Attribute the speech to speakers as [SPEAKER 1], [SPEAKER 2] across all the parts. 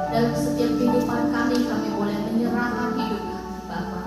[SPEAKER 1] Dalam setiap kehidupan kami boleh menyerahkan hidup kami, Bapa.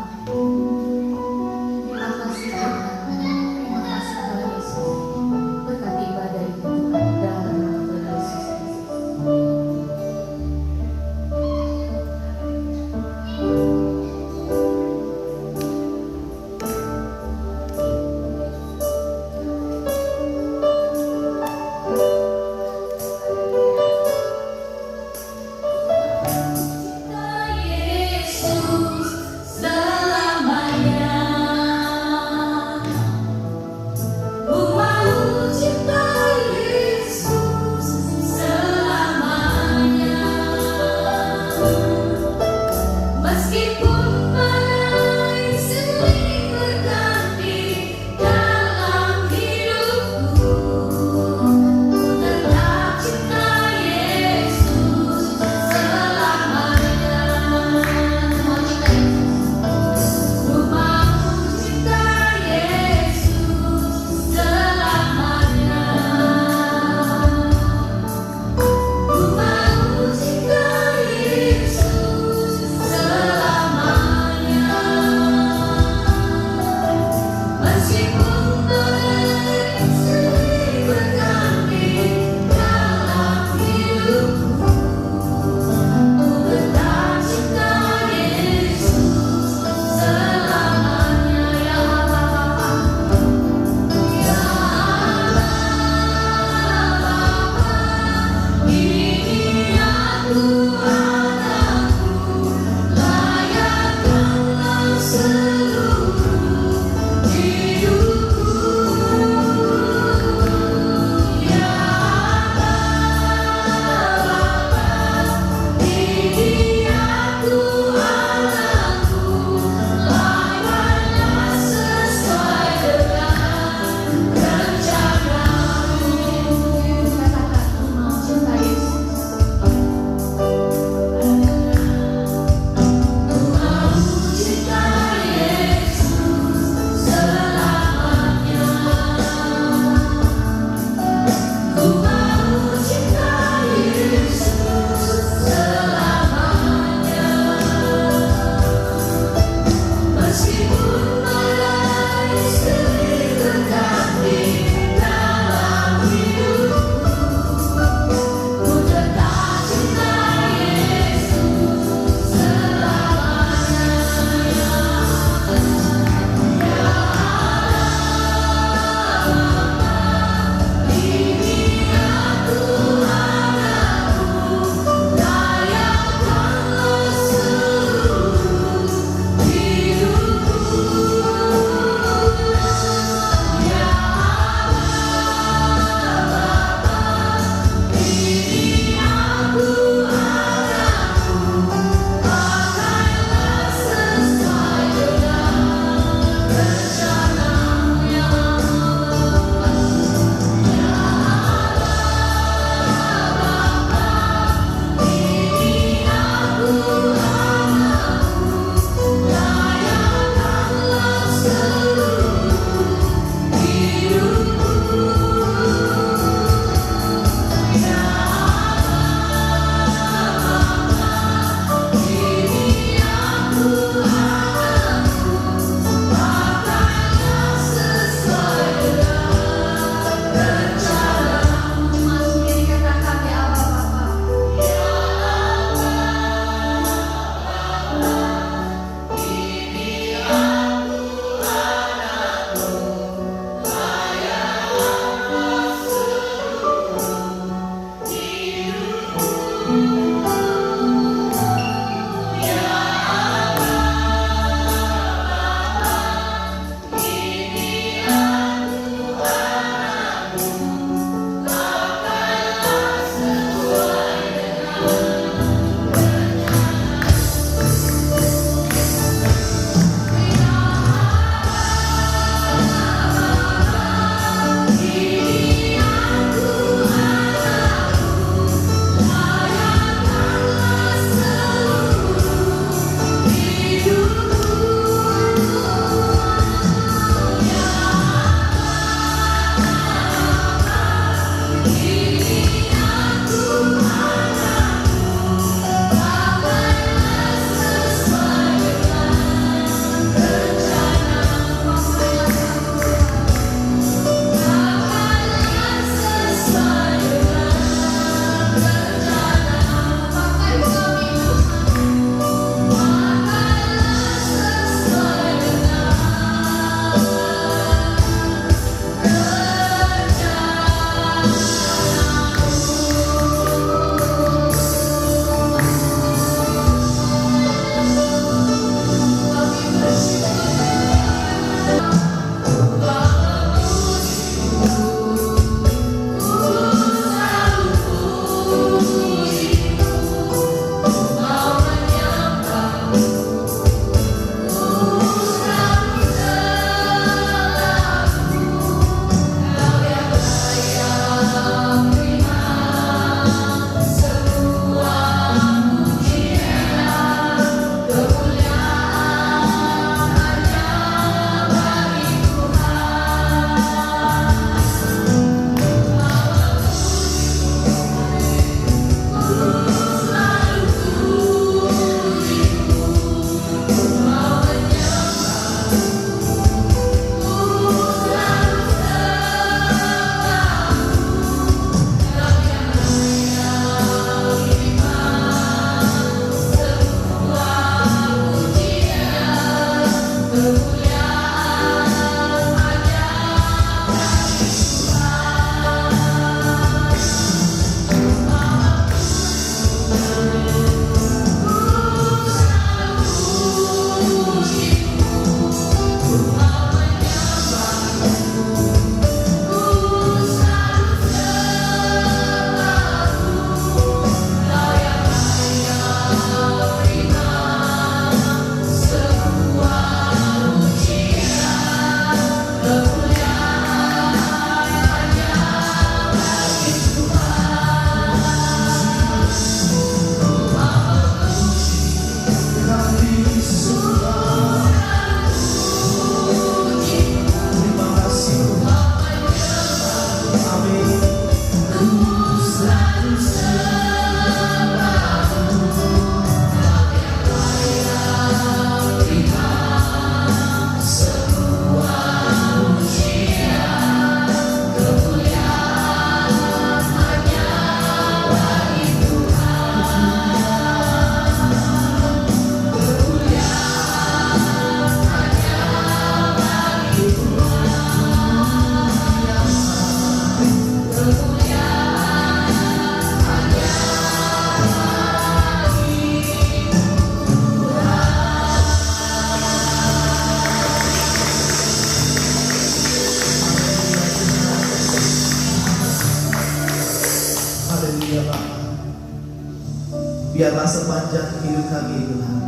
[SPEAKER 1] Biarlah sepanjang hidup kami Tuhan,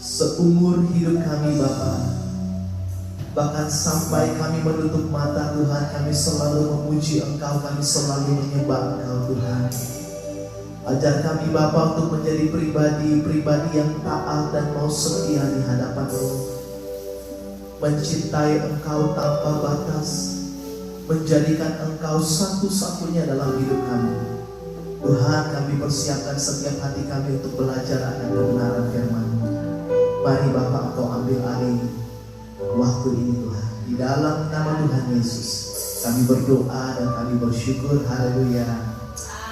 [SPEAKER 1] seumur hidup kami Bapa, bahkan sampai kami menutup mata Tuhan, kami selalu memuji Engkau, kami selalu menyembah Engkau Tuhan. Ajar kami Bapa untuk menjadi pribadi yang taat dan mau setia di hadapan-Mu, mencintai Engkau tanpa batas, menjadikan Engkau satu-satunya dalam hidup kami. Tuhan, kami persiapkan setiap hati kami untuk belajar akan kebenaran firman-Mu. Mari Bapa, Engkau ambil alih waktu ini Tuhan. Di dalam nama Tuhan Yesus kami berdoa dan kami bersyukur. Haleluya.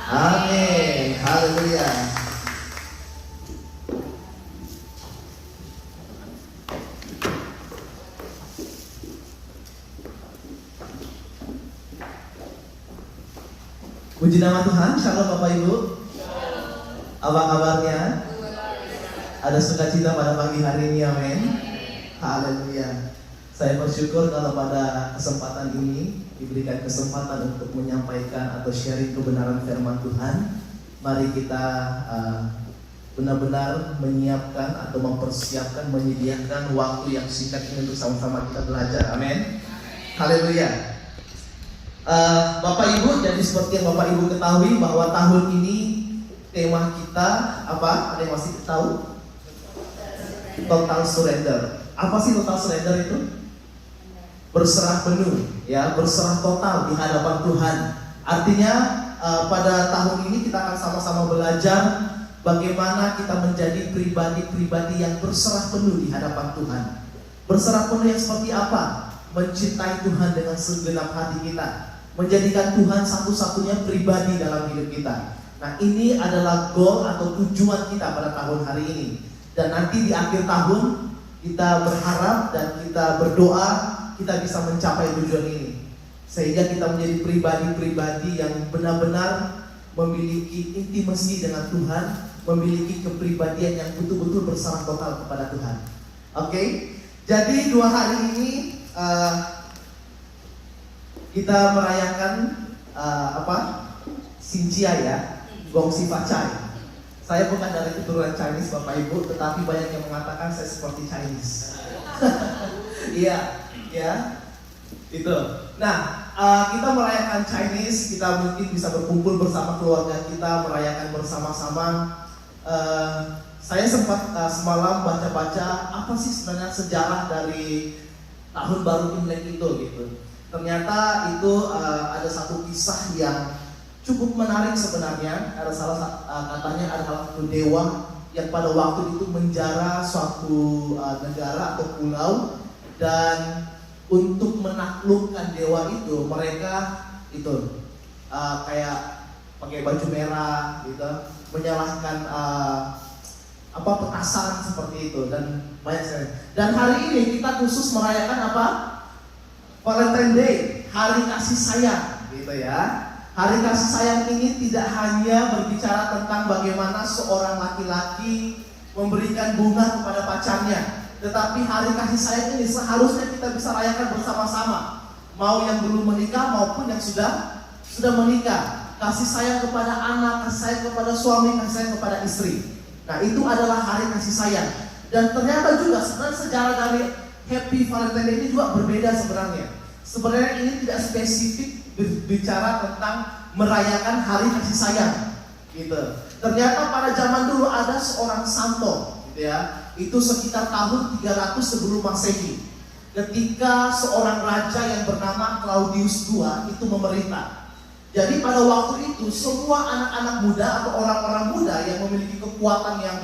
[SPEAKER 1] Amin. Haleluya. Puji nama Tuhan. Shalom Bapak Ibu. Apa kabarnya? Ada sukacita pada pagi hari ini, amin. Haleluya. Saya bersyukur kalau pada kesempatan ini diberikan kesempatan untuk menyampaikan atau sharing kebenaran firman Tuhan. Mari kita benar-benar menyiapkan atau mempersiapkan, menyediakan waktu yang singkat ini untuk sama-sama kita belajar, amin. Haleluya. Bapak Ibu, jadi seperti yang Bapak Ibu ketahui bahwa tahun ini tema kita apa? Ada yang masih tahu? Total surrender. Apa sih total surrender itu? Berserah penuh, ya, berserah total di hadapan Tuhan. Artinya pada tahun ini kita akan sama-sama belajar bagaimana kita menjadi pribadi-pribadi yang berserah penuh di hadapan Tuhan. Berserah penuh yang seperti apa? Mencintai Tuhan dengan segenap hati kita, menjadikan Tuhan satu-satunya pribadi dalam hidup kita. Nah, ini adalah goal atau tujuan kita pada tahun hari ini. Dan nanti di akhir tahun kita berharap dan kita berdoa kita bisa mencapai tujuan ini, sehingga kita menjadi pribadi-pribadi yang benar-benar memiliki intimasi dengan Tuhan, memiliki kepribadian yang betul-betul berserah total kepada Tuhan. Oke? Jadi 2 hari ini kita merayakan Xinjia ya, Gongxi Facai. Saya bukan dari keturunan Chinese Bapak Ibu, tetapi banyak yang mengatakan saya seperti Chinese. Iya, ya, itu. Nah, kita merayakan Chinese, kita mungkin bisa berkumpul bersama keluarga kita, merayakan bersama-sama. Saya sempat semalam baca-baca apa sih sebenarnya sejarah dari tahun baru Imlek itu gitu. Ternyata itu ada satu kisah yang cukup menarik sebenarnya. Ada katanya ada salah satu dewa yang pada waktu itu menjara suatu negara atau pulau, dan untuk menaklukkan dewa itu mereka itu kayak pakai baju merah gitu, menyalahkan petasan seperti itu, dan banyak sekali. Dan hari ini kita khusus merayakan apa? Valentine Day, hari kasih sayang gitu ya. Hari kasih sayang ini tidak hanya berbicara tentang bagaimana seorang laki-laki memberikan bunga kepada pacarnya, tetapi hari kasih sayang ini seharusnya kita bisa rayakan bersama-sama, mau yang belum menikah maupun yang sudah menikah. Kasih sayang kepada anak, kasih sayang kepada suami, kasih sayang kepada istri. Nah, itu adalah hari kasih sayang. Dan ternyata juga sebenarnya sejarah dari Happy Valentine Day ini juga berbeda sebenarnya. Sebenarnya ini tidak spesifik berbicara tentang merayakan hari kasih sayang gitu. Ternyata pada zaman dulu ada seorang santo gitu ya. Itu sekitar tahun 300 sebelum Masehi, ketika seorang raja yang bernama Claudius II itu memerintah. Jadi pada waktu itu semua anak-anak muda atau orang-orang muda yang memiliki kekuatan yang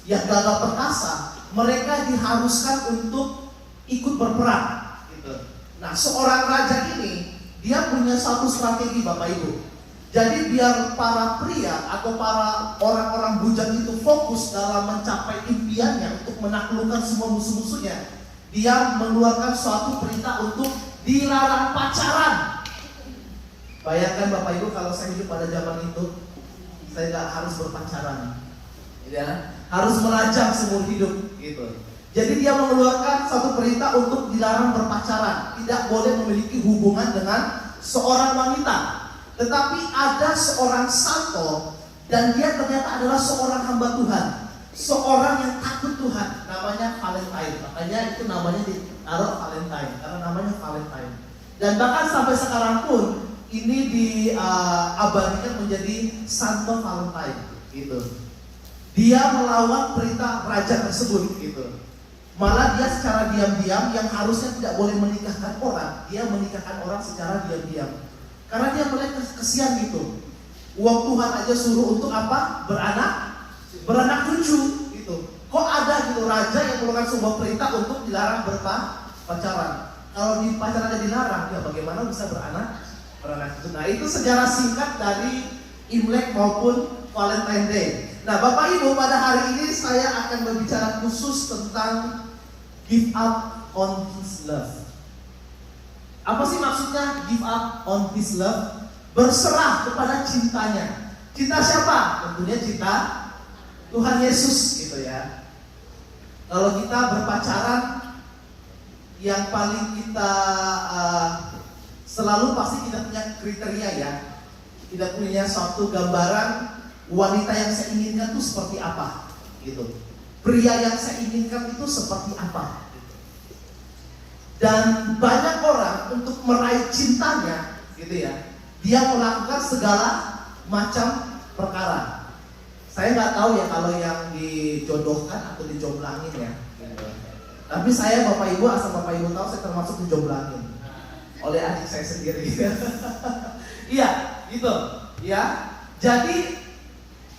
[SPEAKER 1] gagah perkasa, mereka diharuskan untuk ikut berperang gitu. Nah, seorang raja ini dia punya satu strategi Bapak Ibu. Jadi biar para pria atau para orang-orang bujang itu fokus dalam mencapai impiannya untuk menaklukkan semua musuh-musuhnya, dia mengeluarkan suatu perintah untuk dilarang pacaran. Bayangkan Bapak Ibu kalau saya hidup pada zaman itu, saya nggak harus berpacaran, ya, harus melajang seumur hidup gitu. Jadi dia mengeluarkan satu perintah untuk dilarang berpacaran, tidak boleh memiliki hubungan dengan seorang wanita. Tetapi ada seorang santo Dan dia ternyata adalah seorang hamba Tuhan, seorang yang takut Tuhan. Namanya Valentine. Makanya itu namanya ditaruh Valentine, karena namanya Valentine. Dan bahkan sampai sekarang pun ini diabadikan menjadi Santo Valentine gitu. Dia melawan perintah raja tersebut gitu. Malah dia secara diam-diam yang harusnya tidak boleh menikahkan orang, dia menikahkan orang secara diam-diam. Karena dia melihat kesian gitu. Uang Tuhan aja suruh untuk apa? Beranak cucu gitu. Kok ada gitu raja yang mengeluarkan sebuah perintah untuk dilarang berpacaran. Kalau di pacaran aja dilarang, ya bagaimana bisa beranak cucu. Nah itu sejarah singkat dari Imlek maupun Valentine Day. Nah Bapak Ibu, pada hari ini saya akan berbicara khusus tentang give up on his love. Apa sih maksudnya give up on his love? Berserah kepada cintanya. Cinta siapa? Tentunya cinta Tuhan Yesus gitu ya. Kalau kita berpacaran, yang paling kita selalu pasti kita punya kriteria ya. Kita punya suatu gambaran wanita yang saya inginkan itu seperti apa gitu. Pria yang saya inginkan itu seperti apa gitu. Dan banyak orang untuk meraih cintanya gitu ya, dia melakukan segala macam perkara. Saya nggak tahu ya kalau yang dijodohkan atau dijomblangin ya gitu. Tapi saya Bapak Ibu, asal Bapak Ibu tahu, saya termasuk dijomblangin oleh adik saya sendiri. Iya gitu ya. Jadi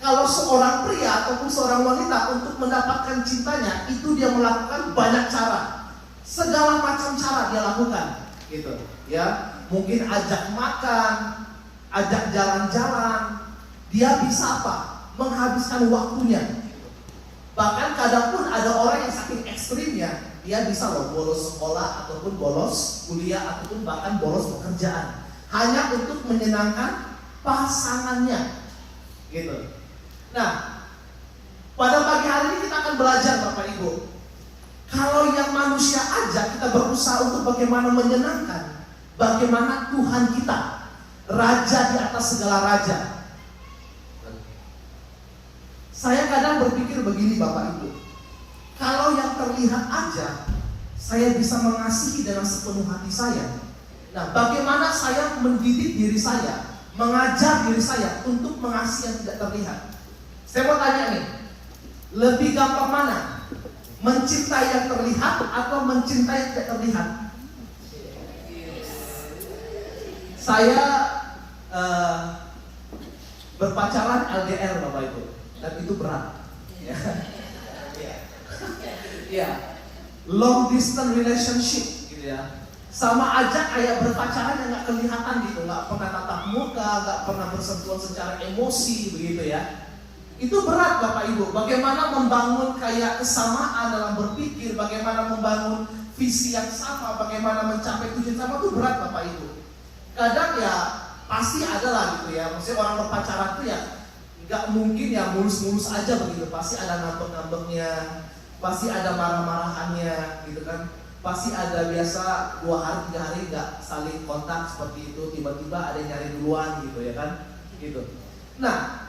[SPEAKER 1] kalau seorang pria ataupun seorang wanita untuk mendapatkan cintanya, itu dia melakukan banyak cara, segala macam cara dia lakukan, gitu. Ya, mungkin ajak makan, ajak jalan-jalan, dia bisa apa? Menghabiskan waktunya. Bahkan kadang pun ada orang yang saking ekstrimnya, dia bisa loh bolos sekolah ataupun bolos kuliah ataupun bahkan bolos pekerjaan, hanya untuk menyenangkan pasangannya, gitu. Nah, pada pagi hari ini kita akan belajar Bapak Ibu. Kalau yang manusia aja kita berusaha untuk bagaimana menyenangkan, bagaimana Tuhan kita, Raja di atas segala raja. Saya kadang berpikir begini Bapak Ibu, kalau yang terlihat aja saya bisa mengasihi dengan sepenuh hati saya. Nah, bagaimana saya mendidik diri saya, mengajar diri saya untuk mengasihi yang tidak terlihat? Saya mau tanya nih, lebih gampang mana? Mencintai yang terlihat atau mencintai yang tidak terlihat? Saya berpacaran LDR Bapak Ibu, dan itu berat. Ya, long distance relationship gitu ya. Sama aja kayak berpacaran yang nggak kelihatan gitu, nggak pernah tatap muka, nggak pernah bersentuhan secara emosi begitu ya. Itu berat Bapak Ibu. Bagaimana membangun kayak kesamaan dalam berpikir, bagaimana membangun visi yang sama, bagaimana mencapai tujuan sama, itu berat Bapak Ibu. Kadang ya pasti ada lah gitu ya. Maksudnya orang berpacaran tuh ya nggak mungkin ya mulus-mulus aja begitu. Pasti ada ngambek-ngambeknya, pasti ada marah-marahannya gitu kan. Pasti ada biasa 2 hari 3 hari nggak saling kontak seperti itu, tiba-tiba ada yang nyari duluan gitu ya kan, gitu. Nah,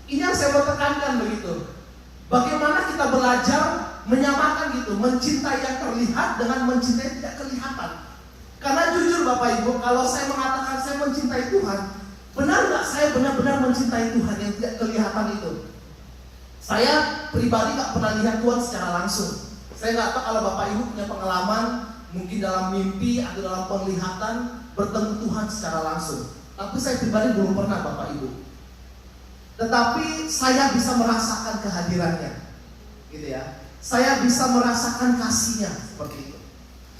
[SPEAKER 1] ini yang saya mau tekankan begitu. Bagaimana kita belajar menyamakan gitu, mencintai yang terlihat dengan mencintai tidak kelihatan. Karena jujur Bapak Ibu, kalau saya mengatakan saya mencintai Tuhan, benar nggak saya benar-benar mencintai Tuhan yang tidak kelihatan itu? Saya pribadi nggak pernah lihat Tuhan secara langsung. Saya nggak tahu kalau Bapak Ibu punya pengalaman, mungkin dalam mimpi atau dalam penglihatan bertemu Tuhan secara langsung. Tapi saya pribadi belum pernah Bapak Ibu. Tetapi saya bisa merasakan kehadirannya, gitu ya. Saya bisa merasakan kasihnya seperti itu.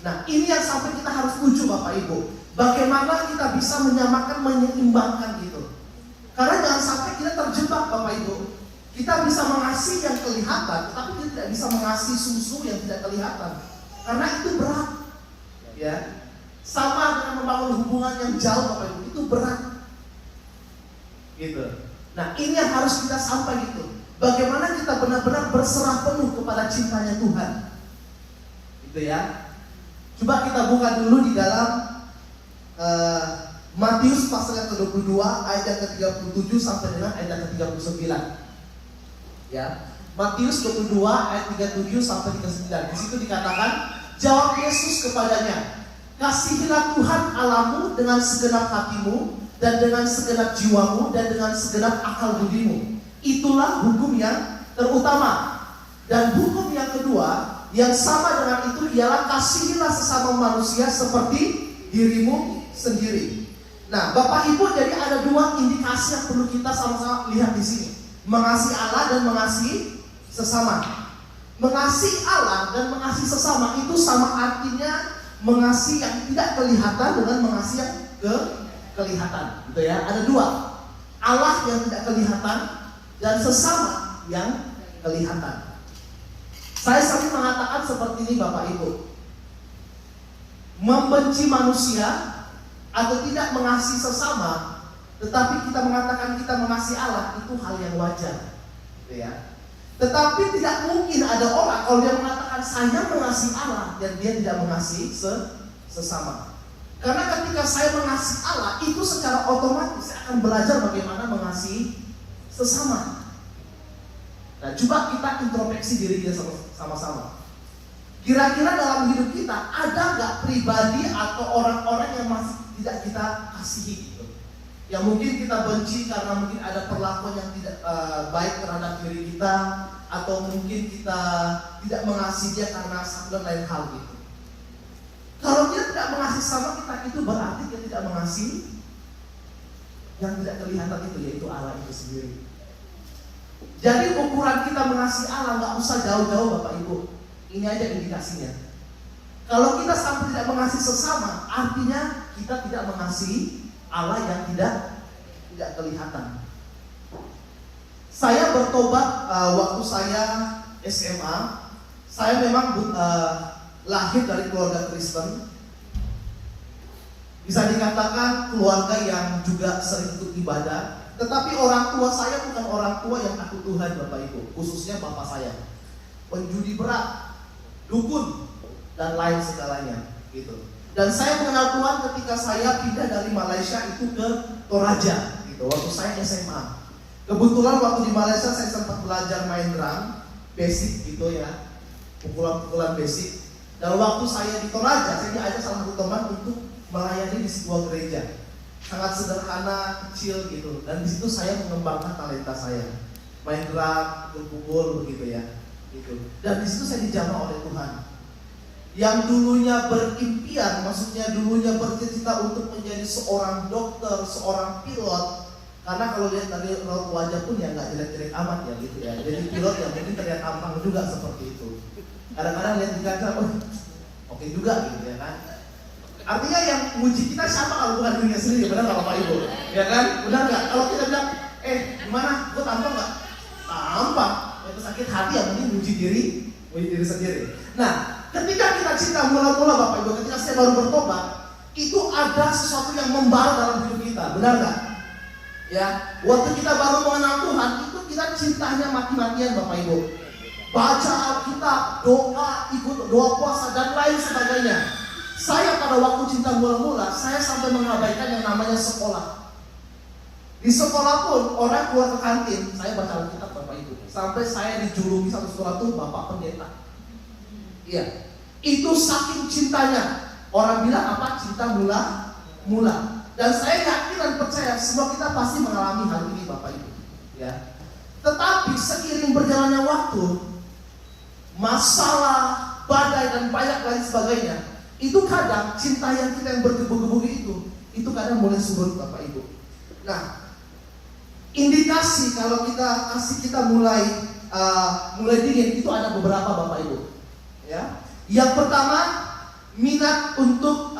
[SPEAKER 1] Nah, ini yang sampai kita harus tuju Bapak Ibu. Bagaimana kita bisa menyamakan, menyeimbangkan gitu. Karena jangan sampai kita terjebak Bapak Ibu. Kita bisa mengasihi yang kelihatan, tetapi kita tidak bisa mengasihi sungguh yang tidak kelihatan. Karena itu berat, ya. Sama dengan membangun hubungan yang jauh Bapak Ibu, itu berat, gitu. Nah, ini yang harus kita sampai gitu. Bagaimana kita benar-benar berserah penuh kepada cintanya Tuhan, gitu ya. Coba kita buka dulu di dalam Matius pasal yang ke-22 ayat yang ke-37 sampai dengan ayat yang ke-39. Ya. Matius 22 ayat 37 sampai 39. Di situ dikatakan, jawab Yesus kepadanya, kasihilah Tuhan Allahmu dengan segenap hatimu dan dengan segenap jiwamu dan dengan segenap akal budimu. Itulah hukum yang terutama. Dan hukum yang kedua yang sama dengan itu ialah kasihilah sesama manusia seperti dirimu sendiri. Nah, Bapak Ibu, jadi ada dua indikasi yang perlu kita sama-sama lihat di sini. Mengasihi Allah dan mengasihi sesama. Mengasihi Allah dan mengasihi sesama itu sama artinya mengasihi yang tidak kelihatan dengan mengasihi yang kelihatan, gitu ya. Ada dua. Allah yang tidak kelihatan dan sesama yang kelihatan. Saya sering mengatakan seperti ini, Bapak Ibu. Membenci manusia atau tidak mengasihi sesama, tetapi kita mengatakan kita mengasihi Allah, itu hal yang wajar, gitu ya. Tetapi tidak mungkin ada orang kalau dia mengatakan saya mengasihi Allah dan dia tidak mengasihi sesama. Karena ketika saya mengasihi Allah, itu secara otomatis saya akan belajar bagaimana mengasihi sesama. Nah, coba kita introspeksi diri kita sama-sama. Kira-kira dalam hidup kita ada nggak pribadi atau orang-orang yang masih tidak kita kasihi gitu? Yang mungkin kita benci karena mungkin ada perlakuan yang tidak baik terhadap diri kita, atau mungkin kita tidak mengasihi dia karena satu dan lain hal gitu. Kalau dia tidak mengasihi sama kita, itu berarti dia tidak mengasihi yang tidak kelihatan itu, yaitu Allah itu sendiri. Jadi ukuran kita mengasihi Allah nggak usah jauh-jauh, Bapak Ibu. Ini aja indikasinya. Kalau kita sampai tidak mengasihi sesama, artinya kita tidak mengasihi Allah yang tidak kelihatan. Saya bertobat waktu saya SMA. Saya memang lahir dari keluarga Kristen. Bisa dikatakan keluarga yang juga sering ikut ibadah. Tetapi orang tua saya bukan orang tua yang takut Tuhan, Bapak Ibu. Khususnya bapak saya, penjudi berat, dukun, dan lain segalanya gitu. Dan saya mengenal Tuhan ketika saya pindah dari Malaysia itu ke Toraja gitu, waktu saya SMA. Kebetulan waktu di Malaysia saya sempat belajar main drum basic gitu ya, pukulan-pukulan basic. Dan waktu saya di Toraja, saya diajak salah satu teman untuk melayani di sebuah gereja. Sangat sederhana, kecil gitu. Dan di situ saya mengembangkan talenta saya, main drum, pukul-pukul begitu ya. Gitu. Dan di situ saya dijamah oleh Tuhan. Yang dulunya berimpian, maksudnya dulunya bercita-cita untuk menjadi seorang dokter, seorang pilot. Karena kalau lihat dari raut wajah pun ya nggak jelek-jelek amat ya gitu ya. Jadi pilot yang mungkin terlihat tampang juga seperti itu. Kadang-kadang lihat di kaca, oke juga gitu ya kan. Artinya yang muji kita siapa kalau bukan dirinya sendiri, benar nggak Bapak Ibu? Ya kan? Benar nggak? Kalau kita bilang, gimana? Gue tampang nggak? Tampang. Itu sakit hati yang mungkin muji diri sendiri. Nah, ketika kita cinta mula-mula Bapak Ibu, ketika saya baru bertobat, itu ada sesuatu yang membara dalam hidup kita, benar nggak? Ya, waktu kita baru mengenal Tuhan, itu kita cintanya mati-matian Bapak Ibu. Baca Alkitab, doa, ikut doa puasa dan lain sebagainya. Saya pada waktu cinta mula-mula, saya sampai mengabaikan yang namanya sekolah. Di sekolah pun orang keluar ke kantin, saya baca Alkitab Bapak Ibu. Sampai saya dijuluki satu sekolah tuh Bapak Pendeta. Iya, itu saking cintanya. Orang bilang apa? Cinta mula-mula. Dan saya yakin dan percaya semua kita pasti mengalami hal ini Bapak Ibu. Ya. Tetapi seiring berjalannya waktu, masalah, badai dan banyak lain sebagainya, itu kadang cinta yang kita yang bergebu-gebu itu kadang mulai surut Bapak Ibu. Nah, indikasi kalau kita kasih kita mulai dingin itu ada beberapa Bapak Ibu. Ya, yang pertama minat untuk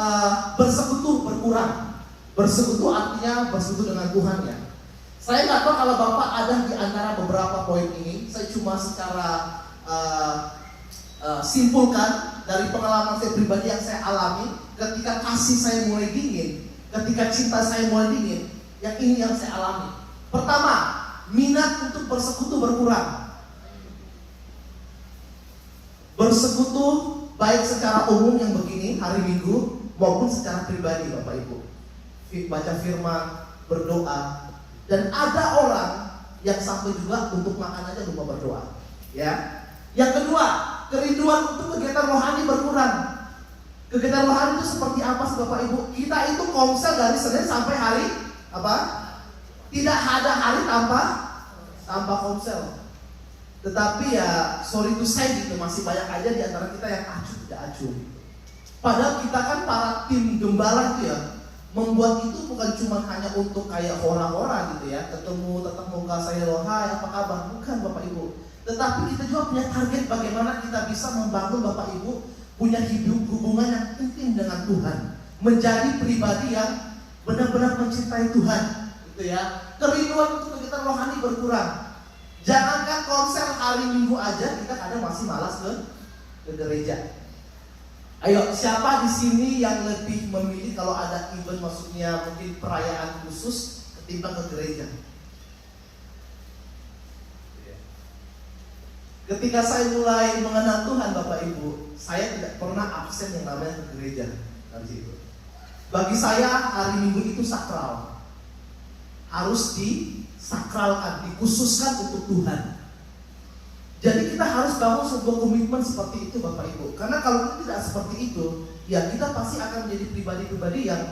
[SPEAKER 1] bersekutu berkurang. Bersekutu artinya bersekutu dengan Tuhan ya. Saya nggak tahu kalau Bapak ada di antara beberapa poin ini. Saya cuma secara simpulkan dari pengalaman saya pribadi yang saya alami ketika kasih saya mulai dingin, ketika cinta saya mulai dingin. Yang ini yang saya alami. Pertama, minat untuk bersekutu berkurang. Bersekutu baik secara umum yang begini hari Minggu maupun secara pribadi Bapak Ibu. baca firman, berdoa. Dan ada orang yang sampai juga untuk makan aja lupa berdoa. Ya. Yang kedua, kerinduan untuk kegiatan rohani berkurang. Kegiatan rohani itu seperti apa sih Bapak Ibu? Kita itu komsel dari Senin sampai hari apa? Tidak ada hari tanpa komsel. Tetapi ya sorry to say gitu, masih banyak aja di antara kita yang acuh tidak acuh. Padahal kita kan para tim gembala itu ya, membuat itu bukan cuma hanya untuk kayak hora-hora gitu ya, ketemu tetap muka saya loh, hai apa kabar, bukan Bapak Ibu. Tetapi kita juga punya target bagaimana kita bisa membangun Bapak Ibu punya hidup hubungan yang intim dengan Tuhan, menjadi pribadi yang benar-benar mencintai Tuhan, gitu ya. Kerinduan untuk kegiatan rohani berkurang. Jangankan konser hari Minggu aja, kita kadang masih malas ke gereja. Ayo, siapa di sini yang lebih memilih kalau ada event, maksudnya mungkin perayaan khusus ketimbang ke gereja? Ketika saya mulai mengenal Tuhan Bapak Ibu, saya tidak pernah absen yang namanya ke gereja dari situ. Bagi saya hari Minggu itu sakral, harus disakralkan, dikhususkan untuk Tuhan. Jadi kita harus bangun sebuah komitmen seperti itu Bapak Ibu. Karena kalau kita tidak seperti itu, ya kita pasti akan menjadi pribadi-pribadi yang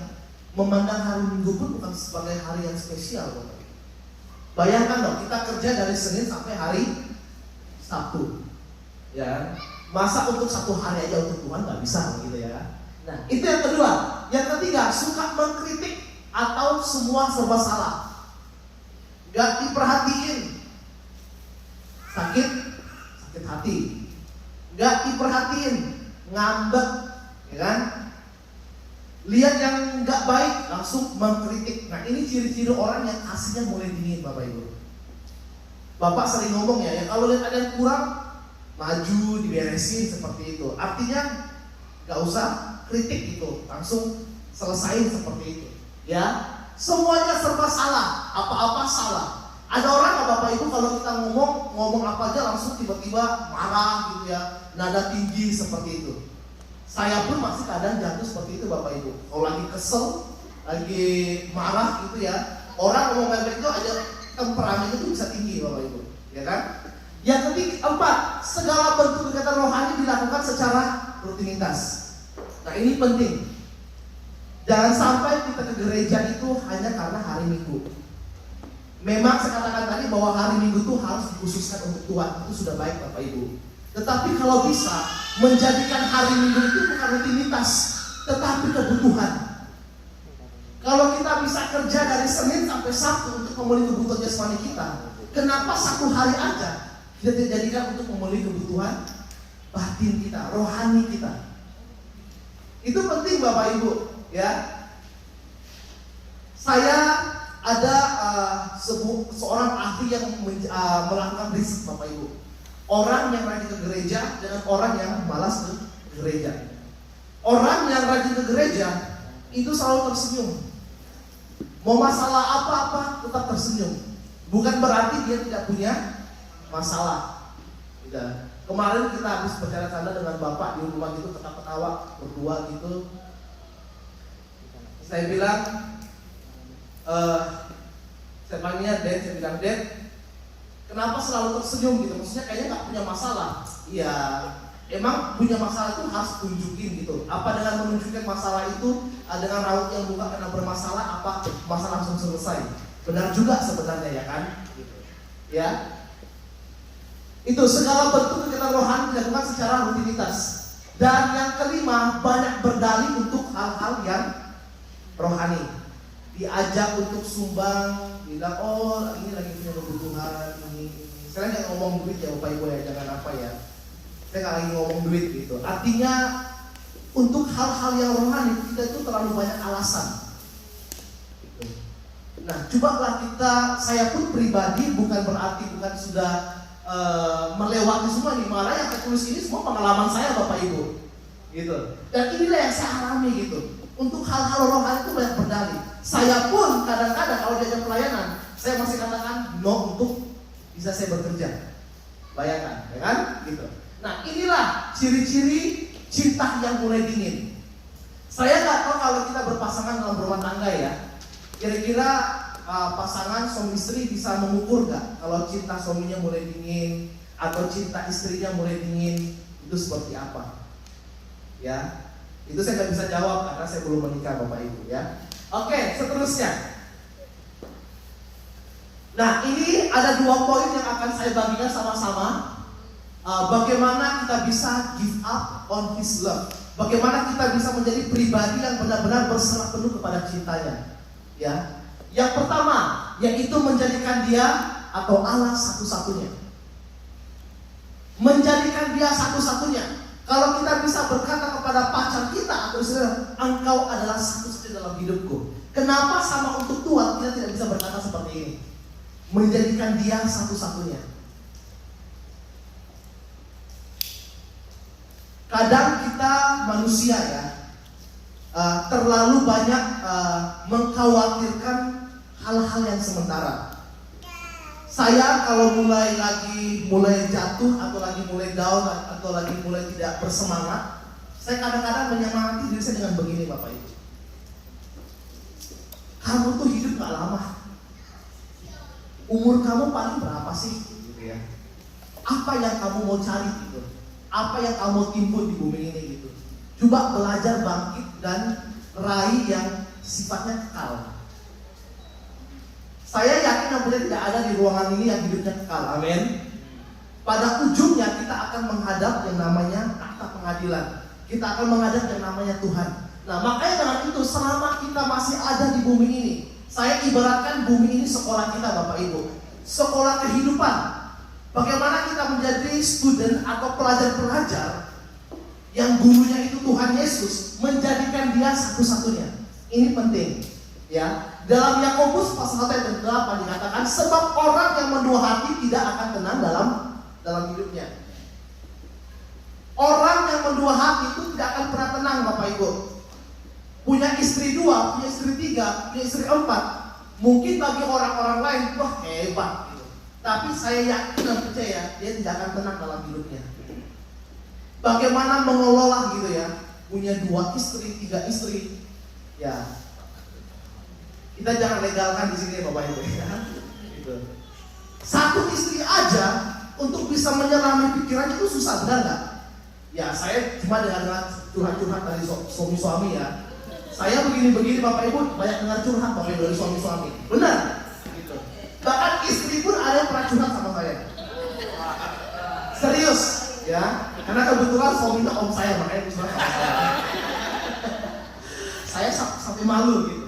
[SPEAKER 1] memandang hari Minggu pun bukan sebagai hari yang spesial Bapak Ibu. Bayangkan dong, kita kerja dari Senin sampai hari Sabtu, ya. Masa untuk satu hari aja untuk Tuhan nggak bisa gitu ya. Nah itu yang kedua. Yang ketiga, suka mengkritik atau semua serba salah, nggak diperhatiin, sakit hati, nggak diperhatiin, ngambek, ya kan? Lihat yang nggak baik langsung mengkritik. Nah ini ciri-ciri orang yang aslinya mulai dingin Bapak Ibu. Bapak sering ngomong ya, kalau lihat ada yang kurang, maju diberesin seperti itu. Artinya nggak usah kritik itu, langsung selesain seperti itu. Ya, semuanya serba salah, apa-apa salah. Ada orang nggak Bapak Ibu kalau kita ngomong apa aja langsung tiba-tiba marah gitu ya, nada tinggi seperti itu. Saya pun masih kadang jatuh seperti itu Bapak Ibu. Kalau lagi kesel, lagi marah gitu ya, orang ngomong baik-baik itu aja temperamen itu bisa tinggi Bapak Ibu, ya kan? Yang keempat, segala bentuk kegiatan rohani dilakukan secara rutinitas. Nah ini penting. Jangan sampai kita ke gereja itu hanya karena hari Minggu. Memang saya katakan tadi bahwa hari Minggu itu harus dikhususkan untuk Tuhan, itu sudah baik Bapak Ibu. Tetapi kalau bisa menjadikan hari Minggu itu bukan rutinitas, tetapi kebutuhan. Kalau kita bisa kerja dari Senin sampai Sabtu untuk memenuhi kebutuhan jasmani kita, kenapa satu hari aja kita dijadikan untuk memenuhi kebutuhan batin kita, rohani kita? Itu penting Bapak Ibu, ya. Saya ada seorang ahli yang melakukan riset Bapak Ibu. Orang yang rajin ke gereja dengan orang yang malas ke gereja. Orang yang rajin ke gereja itu selalu tersenyum. Mau masalah apa-apa tetap tersenyum. Bukan berarti dia tidak punya masalah. Tidak. Kemarin kita habis bercanda-canda dengan Bapak di rumah gitu, ketawa-ketawa berdua gitu. Saya bilang, saya panggilnya Dad, saya bilang Dad, kenapa selalu tersenyum gitu? Maksudnya kayaknya nggak punya masalah. Iya, emang punya masalah itu harus tunjukin gitu. Apa dengan menunjukkan masalah itu dengan raut yang buka karena bermasalah, apa masalah langsung selesai? Benar juga sebenarnya ya kan? Ya, itu segala bentuk kegiatan rohani dilakukan secara rutinitas. Dan yang kelima, banyak berdalih untuk hal-hal yang rohani. Diajak untuk sumbang, bilang oh ini lagi punya kebutuhan ini. Saya nggak ngomong duit ya Bapak Ibu ya, jangan apa ya. Saya nggak lagi ngomong duit gitu. Artinya untuk hal-hal yang rohani kita itu terlalu banyak alasan. Nah, cobalah kita, saya pun pribadi bukan berarti bukan sudah melewati semua nih, malah yang saya tulis ini semua pengalaman saya Bapak Ibu, gitu. Dan inilah yang saya alami gitu. Untuk hal-hal rohani itu banyak berdalih. Saya pun kadang-kadang kalau diajak pelayanan, saya masih katakan no untuk bisa saya bekerja. Bayangkan, ya kan? Gitu. Nah, inilah ciri-ciri cinta yang mulai dingin. Saya nggak tahu kalau kita berpasangan dalam rumah tangga ya, kira-kira pasangan suami istri bisa mengukur nggak kalau cinta suaminya mulai dingin atau cinta istrinya mulai dingin, itu seperti apa? Ya, itu saya nggak bisa jawab karena saya belum menikah Bapak Ibu ya. Oke, seterusnya. Nah, ini ada 2 poin yang akan saya bagikan sama-sama. Bagaimana kita bisa give up on His love. Bagaimana kita bisa menjadi pribadi yang benar-benar berserah penuh kepada cintanya. Ya, yang pertama yaitu menjadikan Dia atau Allah satu-satunya. Menjadikan Dia satu-satunya. Kalau kita bisa berkata kepada pacar kita atau istri, engkau adalah satu-satunya dalam hidupku. Kenapa sama untuk Tuhan kita tidak bisa berkata seperti ini? Menjadikan Dia satu-satunya. Kadang kita manusia ya terlalu banyak mengkhawatirkan hal-hal yang sementara. Saya kalau mulai jatuh atau lagi mulai down atau lagi mulai tidak bersemangat, saya kadang-kadang menyemangati diri saya dengan begini Bapak Ibu. Kamu tuh hidup gak lama. Umur kamu paling berapa sih? Gitu ya. Apa yang kamu mau cari gitu? Apa yang kamu mau timbul di bumi ini gitu? Coba belajar bangkit dan raih yang sifatnya kekal. Saya yakin nampaknya tidak ada di ruangan ini yang hidupnya kekal, amin. Pada ujungnya kita akan menghadap yang namanya tahta pengadilan. Kita akan menghadap yang namanya Tuhan. Nah, makanya dengan itu selama kita masih ada di bumi ini, saya ibaratkan bumi ini sekolah kita Bapak Ibu. Sekolah kehidupan. Bagaimana kita menjadi student atau pelajar-pelajar yang gurunya itu Tuhan Yesus, menjadikan Dia satu-satunya. Ini penting, ya. Dalam Yakobus pasal 1 ayat 8 dikatakan, sebab orang yang mendua hati tidak akan tenang dalam hidupnya. Orang yang mendua hati itu tidak akan pernah tenang Bapak Ibu. Punya istri 2, punya istri 3, punya istri 4. Mungkin bagi orang-orang lain, wah hebat gitu. Tapi saya yakin dan percaya dia tidak akan tenang dalam hidupnya. Bagaimana mengelola gitu ya, punya 2 istri, 3 istri, ya. Kita jangan legalkan di sini Bapak Ibu ya. Gitu. 1 istri aja untuk bisa menyelami pikiran itu susah, benar nggak? Ya saya cuma dengar curhat-curhat dari suami-suami ya. Saya begini-begini Bapak Ibu banyak dengar curhat Bapak Ibu dari suami-suami. Benar? Gitu. Bahkan istri pun ada yang pernah curhat sama saya. Serius ya. Karena kebetulan suaminya om saya, makanya curhat sama saya. Saya sampai malu gitu.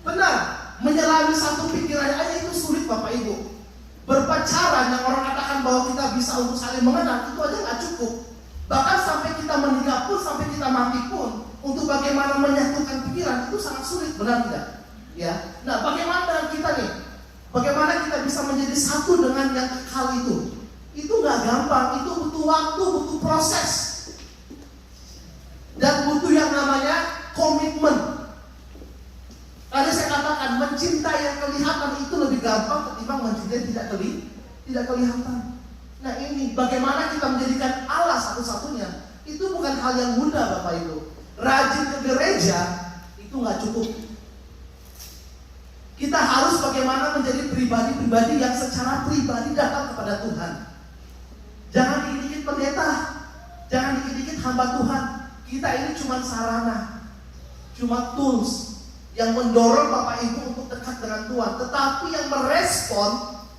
[SPEAKER 1] Benar, menyelami satu pikiran aja itu sulit Bapak Ibu. Berpacaran yang orang katakan bahwa kita bisa untuk saling mengenal, itu aja gak cukup. Bahkan sampai kita menikah pun, sampai kita mati pun, untuk bagaimana menyatukan pikiran itu sangat sulit, benar tidak? Ya. Nah, bagaimana dengan kita nih? Bagaimana kita bisa menjadi satu dengan yang kekal itu? Itu gak gampang, itu butuh waktu, butuh proses. Dan butuh yang namanya komitmen. Tadi saya katakan mencintai yang kelihatan itu lebih gampang ketimbang mencintai tidak kelihatan. Nah ini bagaimana kita menjadikan Allah satu-satunya. Itu bukan hal yang mudah Bapak Ibu. Rajin ke gereja itu nggak cukup. Kita harus bagaimana menjadi pribadi-pribadi yang secara pribadi datang kepada Tuhan. Jangan dikit-dikit pendeta, jangan dikit-dikit hamba Tuhan. Kita ini cuma sarana, cuma tools yang mendorong Bapak Ibu untuk dekat dengan Tuhan. Tetapi yang merespon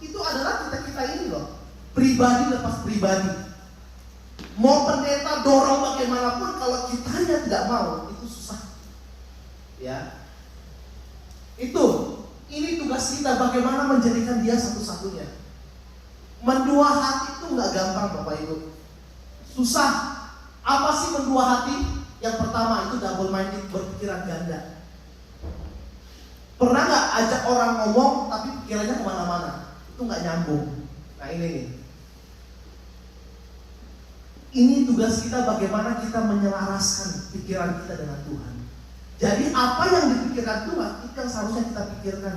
[SPEAKER 1] itu adalah kita ini loh. Pribadi lepas pribadi. Mau pendeta dorong bagaimanapun, kalau kitanya tidak mau, itu susah. Ya. Ini tugas kita, bagaimana menjadikan Dia satu-satunya. Mendua hati itu nggak gampang Bapak Ibu. Susah. Apa sih mendua hati? Yang pertama itu double minded, berpikiran ganda. Pernah nggak ajak orang ngomong tapi pikirannya kemana-mana? Itu nggak nyambung. Nah ini nih. Ini tugas kita, bagaimana kita menyelaraskan pikiran kita dengan Tuhan. Jadi apa yang dipikirkan Tuhan itu yang seharusnya kita pikirkan.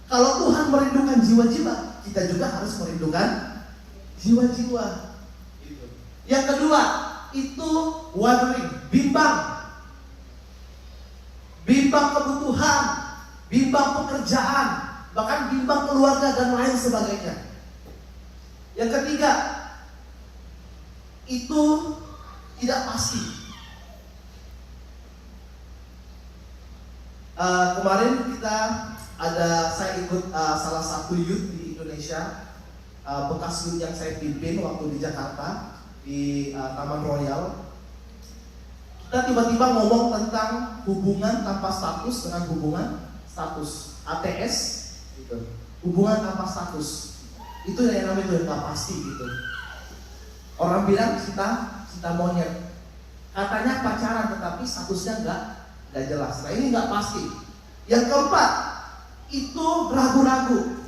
[SPEAKER 1] Kalau Tuhan merindukan jiwa-jiwa, kita juga harus merindukan jiwa-jiwa. Yang kedua itu wondering, bimbang. bimbang kebutuhan, bimbang pekerjaan, bahkan bimbang keluarga dan lain sebagainya. Yang ketiga, itu tidak pasti. Kemarin saya ikut salah satu youth di Indonesia, bekas youth yang saya pimpin waktu di Jakarta di Taman Royal. Kita tiba-tiba ngomong tentang hubungan tanpa status dengan hubungan status, ATS gitu. Hubungan tanpa status itu yang namanya itu nggak pasti gitu. Orang bilang kita monyet, katanya pacaran tetapi statusnya nggak jelas. Nah ini nggak pasti. Yang keempat, itu ragu-ragu.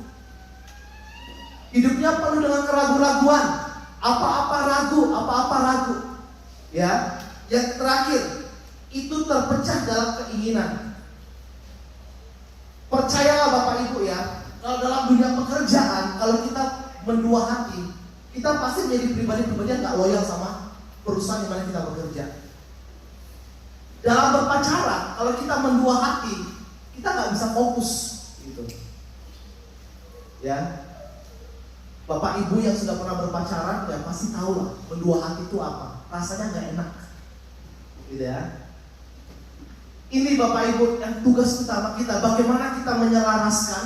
[SPEAKER 1] Hidupnya penuh dengan keraguan-raguan. Apa-apa ragu. Ya. Yang terakhir, itu terpecah dalam keinginan. Percayalah Bapak Ibu ya, kalau dalam dunia pekerjaan, kalau kita mendua hati, kita pasti menjadi pribadi-pribadi yang nggak loyal sama perusahaan di mana kita bekerja. Dalam berpacaran, kalau kita mendua hati, kita nggak bisa fokus, gitu. Ya, Bapak Ibu yang sudah pernah berpacaran, ya pasti tahu lah, mendua hati itu apa. Rasanya nggak enak, gitu ya. Ini Bapak Ibu yang tugas utama kita, bagaimana kita menyelaraskan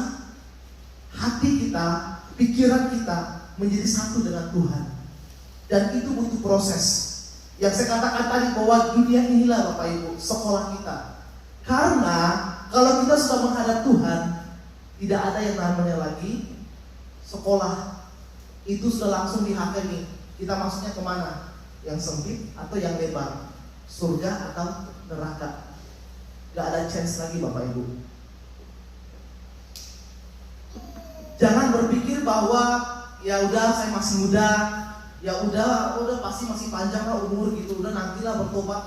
[SPEAKER 1] hati kita, pikiran kita menjadi satu dengan Tuhan. Dan itu butuh proses. Yang saya katakan tadi bahwa dunia inilah Bapak Ibu, sekolah kita. Karena kalau kita sudah menghadap Tuhan, tidak ada yang namanya lagi sekolah. Itu sudah langsung dihakimi. Kita maksudnya kemana? Yang sempit atau yang lebar? Surga atau neraka? Gak ada chance lagi Bapak Ibu. Jangan berpikir bahwa ya udah saya masih muda, ya udah pasti masih panjang lah umur gitu, udah nantilah bertobat.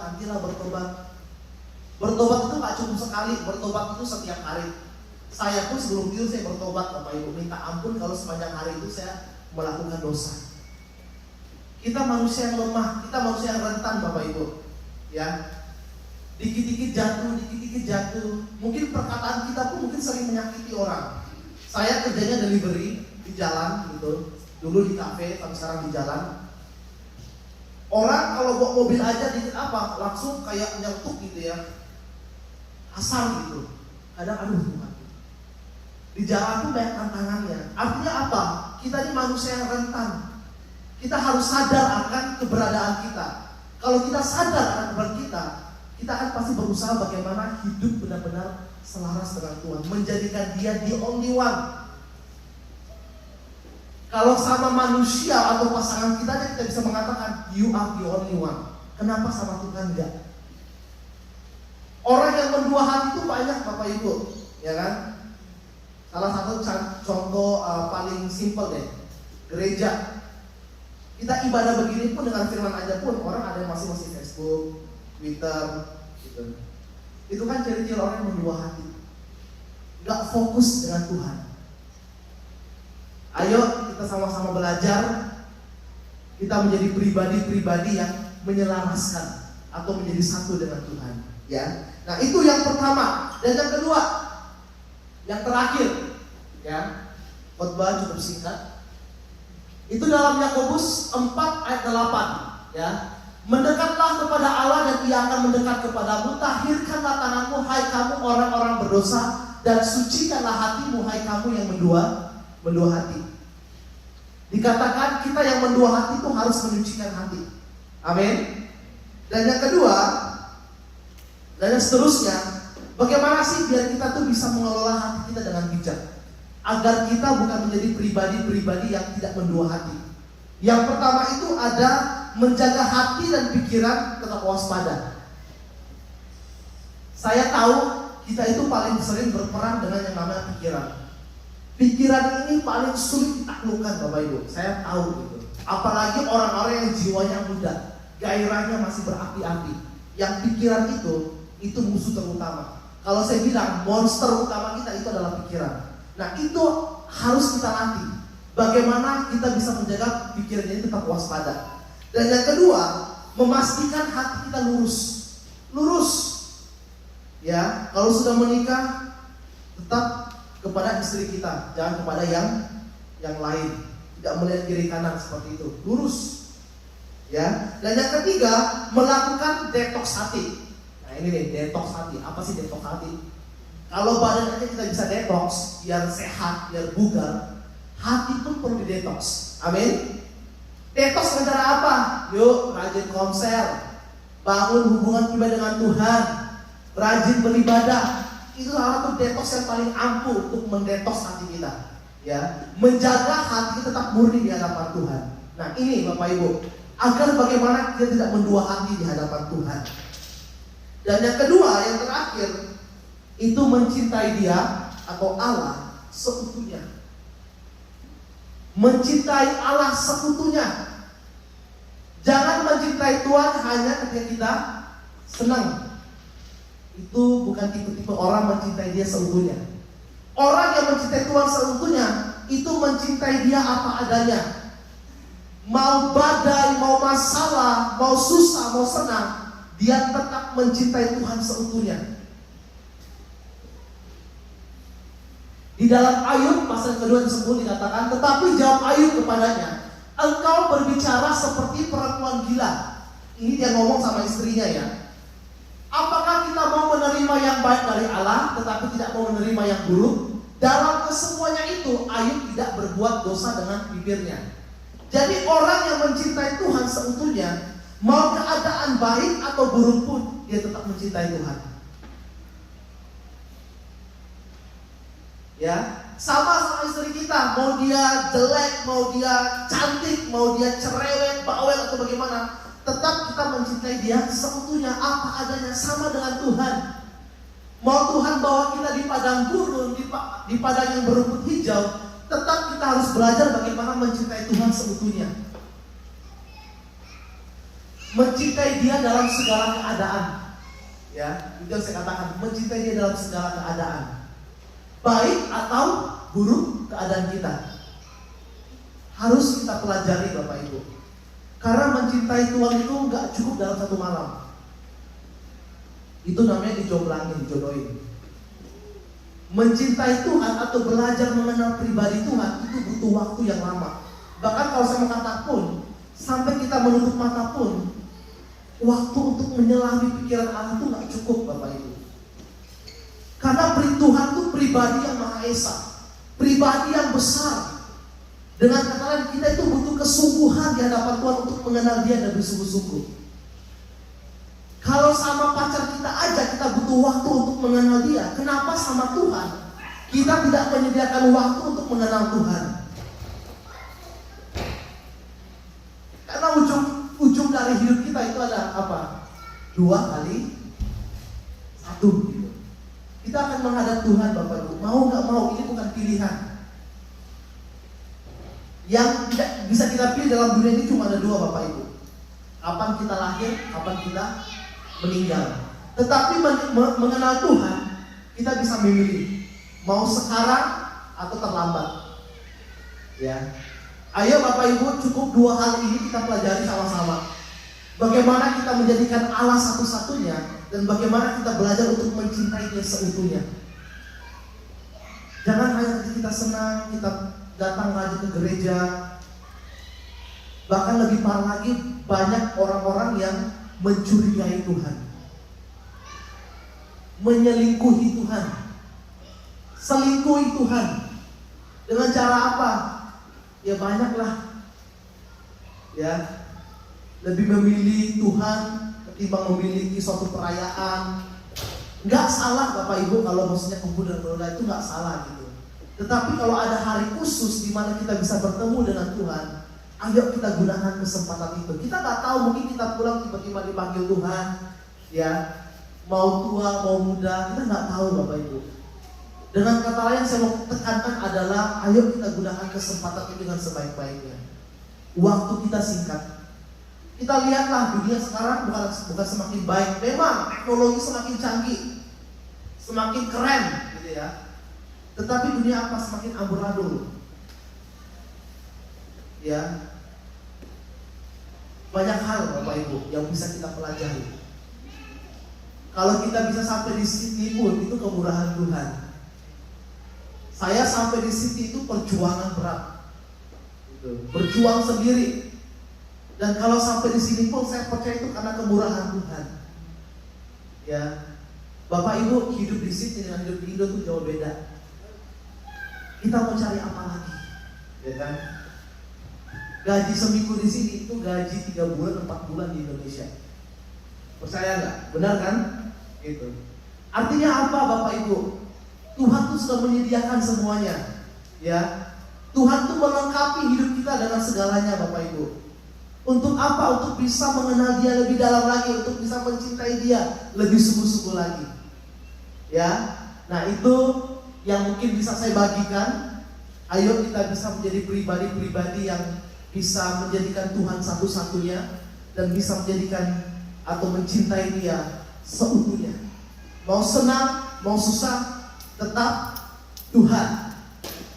[SPEAKER 1] Bertobat itu gak cukup sekali, bertobat itu setiap hari. Saya pun sebelum tidur saya bertobat Bapak Ibu, minta ampun kalau sepanjang hari itu saya melakukan dosa. Kita manusia yang lemah, kita manusia yang rentan Bapak Ibu. Ya, dikit-dikit jatuh. Mungkin perkataan kita pun mungkin sering menyakiti orang. Saya kerjanya delivery di jalan gitu. Dulu di kafe, tapi sekarang di jalan. Orang kalau bawa mobil aja dikit apa, langsung kayak nyetuk gitu ya. Asal gitu. Kadang aduh Tuhan. Di jalan tuh banyak tantangannya. Artinya apa? Kita ini manusia yang rentan. Kita harus sadar akan keberadaan kita. Kalau kita sadar akan keberadaan kita akan pasti berusaha bagaimana hidup benar-benar selaras dengan Tuhan, menjadikan Dia the only one. Kalau sama manusia atau pasangan kita bisa mengatakan you are the only one. Kenapa sama Tuhan enggak? Orang yang mendua hati itu banyak Bapak Ibu, ya kan? Salah satu contoh paling simpel deh, gereja. Kita ibadah begini pun dengan firman aja pun orang ada yang masih Facebook, Twitter, gitu. Itu kan ciri-ciri orang yang mendua hati, gak fokus dengan Tuhan. Ayo kita sama-sama belajar, kita menjadi pribadi-pribadi yang menyelaraskan atau menjadi satu dengan Tuhan. Ya, nah itu yang pertama. Dan yang kedua, yang terakhir, ya, khotbah cukup singkat. Itu dalam Yakobus 4 ayat 8, ya. Mendekatlah kepada Allah dan Ia akan mendekat kepadamu. Tahirkanlah tanganmu, hai kamu orang-orang berdosa, dan sucikanlah hatimu, hai kamu yang mendua hati. Dikatakan kita yang mendua hati itu harus menyucikan hati. Amin. Dan yang kedua, dan yang seterusnya, bagaimana sih biar kita tuh bisa mengelola hati kita dengan bijak, agar kita bukan menjadi pribadi-pribadi yang tidak mendua hati. Yang pertama itu ada menjaga hati dan pikiran tetap waspada. Saya tahu kita itu paling sering berperang dengan yang namanya pikiran. Pikiran ini paling sulit ditaklukkan Bapak Ibu. Saya tahu gitu. Apalagi orang-orang yang jiwanya muda, gairahnya masih berapi-api. Yang pikiran itu musuh terutama. Kalau saya bilang monster utama kita itu adalah pikiran. Nah itu harus kita latih. Bagaimana kita bisa menjaga pikiran ini tetap waspada. Dan yang kedua, memastikan hati kita lurus. Ya, kalau sudah menikah tetap kepada istri kita, jangan kepada yang lain. Tidak melihat kiri kanan seperti itu, lurus. Ya, dan yang ketiga melakukan detox hati. Nah ini nih detox hati. Apa sih detox hati? Kalau badan aja kita bisa detox, biar sehat, biar bugar, hati pun perlu didetox. Amin. Detox dengan cara apa? Yuk rajin konser, bangun hubungan pribadi dengan Tuhan, rajin beribadah. Itu salah satu detox yang paling ampuh untuk mendetox hati kita. Ya, menjaga hati tetap murni di hadapan Tuhan. Nah ini Bapak Ibu, agar bagaimana kita tidak mendua hati di hadapan Tuhan. Dan yang kedua, yang terakhir, itu mencintai Dia atau Allah seutuhnya. Mencintai Allah sekutunya. Jangan mencintai Tuhan hanya ketika kita senang. Itu bukan tipe-tipe orang mencintai Dia seutuhnya. Orang yang mencintai Tuhan seutuhnya itu mencintai Dia apa adanya. Mau badai, mau masalah, mau susah, mau senang, dia tetap mencintai Tuhan seutuhnya. Di dalam Ayub pasal kedua ayat 10 dikatakan, tetapi jawab Ayub kepadanya, engkau berbicara seperti perempuan gila. Ini dia ngomong sama istrinya ya. Apakah kita mau menerima yang baik dari Allah tetapi tidak mau menerima yang buruk? Dalam kesemuanya itu Ayub tidak berbuat dosa dengan bibirnya. Jadi orang yang mencintai Tuhan seutuhnya, mau keadaan baik atau buruk pun dia tetap mencintai Tuhan. Ya, sama istri kita, mau dia jelek, mau dia cantik, mau dia cerewet, bawel atau bagaimana, tetap kita mencintai Dia seutuhnya apa adanya, sama dengan Tuhan. Mau Tuhan bawa kita di padang gurun, di padang yang berumput hijau, tetap kita harus belajar bagaimana mencintai Tuhan seutuhnya. Mencintai Dia dalam segala keadaan. Ya, itu yang saya katakan, mencintai Dia dalam segala keadaan. Baik atau buruk keadaan kita. Harus kita pelajari Bapak Ibu. Karena mencintai Tuhan itu nggak cukup dalam satu malam. Itu namanya dijomblangin, dijodohin. Mencintai Tuhan atau belajar mengenal pribadi Tuhan itu butuh waktu yang lama. Bahkan kalau saya mengatakan pun, sampai kita menutup mata pun, waktu untuk menyelami pikiran Allah itu nggak cukup Bapak Ibu. Karena Tuhan itu pribadi yang Maha Esa, pribadi yang besar. Dengan kata lain, kita itu butuh kesungguhan di hadapan Tuhan untuk mengenal Dia dan bersungguh-sungguh. Kalau sama pacar kita aja kita butuh waktu untuk mengenal Dia, kenapa sama Tuhan kita tidak menyediakan waktu untuk mengenal Tuhan? Karena ujung dari hidup kita itu ada apa? 2 kali 1. Kita akan menghadap Tuhan Bapak Ibu. Mau gak mau, ini bukan pilihan. Yang tidak bisa kita pilih dalam dunia ini cuma ada 2 Bapak Ibu. Kapan kita lahir, kapan kita meninggal. Tetapi mengenal Tuhan, kita bisa memilih. Mau sekarang atau terlambat. Ya. Ayo Bapak Ibu, cukup 2 hal ini kita pelajari sama-sama. Bagaimana kita menjadikan Allah satu-satunya, dan bagaimana kita belajar untuk mencintai Dia seutuhnya. Jangan hanya ketika kita senang, kita datang rajin ke gereja. Bahkan lebih parah lagi, banyak orang-orang yang mencurigai Tuhan, menyelingkuhi Tuhan, selingkuhi Tuhan. Dengan cara apa? Ya banyaklah. Ya, lebih memilih Tuhan ketimbang memiliki suatu perayaan. Nggak salah Bapak Ibu kalau maksudnya kumpul dan berdoa, itu nggak salah gitu. Tetapi kalau ada hari khusus di mana kita bisa bertemu dengan Tuhan, ayo kita gunakan kesempatan itu. Kita nggak tahu, mungkin kita pulang tiba-tiba dipanggil Tuhan, ya mau tua mau muda, kita nggak tahu Bapak Ibu. Dengan kata lain saya mau tekankan adalah ayo kita gunakan kesempatan itu dengan sebaik-baiknya. Waktu kita singkat. Kita lihatlah dunia sekarang bukan semakin baik. Memang teknologi semakin canggih, semakin keren gitu ya. Tetapi dunia apa? Semakin amburadul. Ya. Banyak hal Bapak Ibu yang bisa kita pelajari. Kalau kita bisa sampai di sini pun itu kemurahan Tuhan. Saya sampai di sini itu perjuangan berat, berjuang sendiri. Dan kalau sampai di sini pun saya percaya itu karena kemurahan Tuhan. Ya, Bapak Ibu hidup di sini dengan hidup di Indo itu jauh beda. Kita mau cari apa lagi? Ya kan? Gaji seminggu di sini itu gaji 3 bulan 4 bulan di Indonesia. Percaya nggak? Benar kan? Gitu. Artinya apa Bapak Ibu? Tuhan tuh sudah menyediakan semuanya. Ya, Tuhan tuh melengkapi hidup kita dengan segalanya Bapak Ibu. Untuk apa? Untuk bisa mengenal Dia lebih dalam lagi, untuk bisa mencintai Dia lebih sungguh-sungguh lagi. Ya, nah itu yang mungkin bisa saya bagikan. Ayo kita bisa menjadi pribadi-pribadi yang bisa menjadikan Tuhan satu-satunya dan bisa menjadikan atau mencintai Dia seutuhnya. Mau senang, mau susah, tetap Tuhan,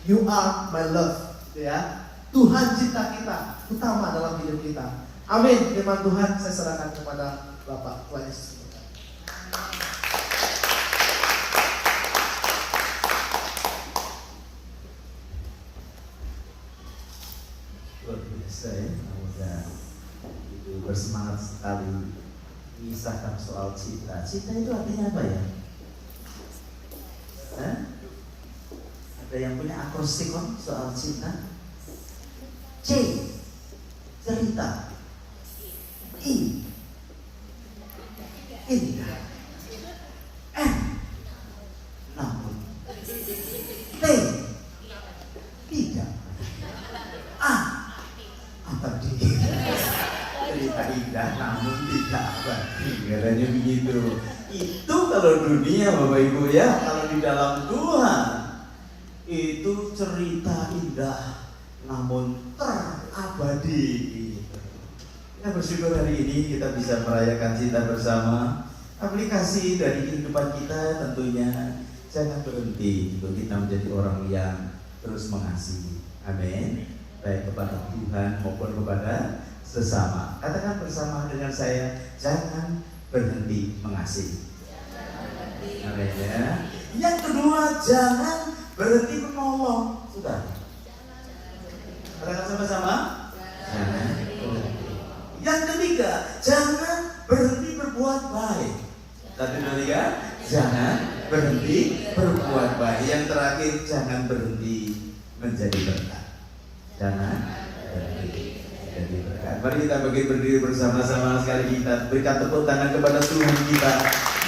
[SPEAKER 1] you are my love. Ya, Tuhan cinta kita utama dalam hidup kita. Amin. Firman Tuhan saya serahkan kepada Bapak Tuhan Yesus.
[SPEAKER 2] Luar biasa ya, semoga itu bersemangat sekali mengisahkan soal cinta. Cinta itu artinya apa ya? Ada yang punya akrostikon soal cinta? C, cerita. I, indah. N, namun. T, tidak. A, abadi. Cerita indah namun tidak abadi, katanya begitu. Itu kalau dunia Bapak Ibu ya. Kalau di dalam Tuhan itu cerita indah namun terabadi. Kita bersyukur hari ini kita bisa merayakan cinta bersama. Aplikasi dari kehidupan kita tentunya jangan berhenti untuk kita menjadi orang yang terus mengasihi. Amin. Baik kepada Tuhan maupun kepada sesama. Katakan bersama dengan saya, jangan berhenti mengasihi. Amin ya. Yang kedua, jangan berhenti menolong. Sudah. Katakan sama-sama. Jangan berhenti. Yang ketiga, jangan berhenti berbuat baik. Satu, dua, tiga. Jangan berhenti berbuat baik. Yang terakhir, jangan berhenti menjadi berkat. Jangan berhenti menjadi berkat. Mari kita berdiri bersama-sama. Sekali kita berikan tepuk tangan kepada Tuhan kita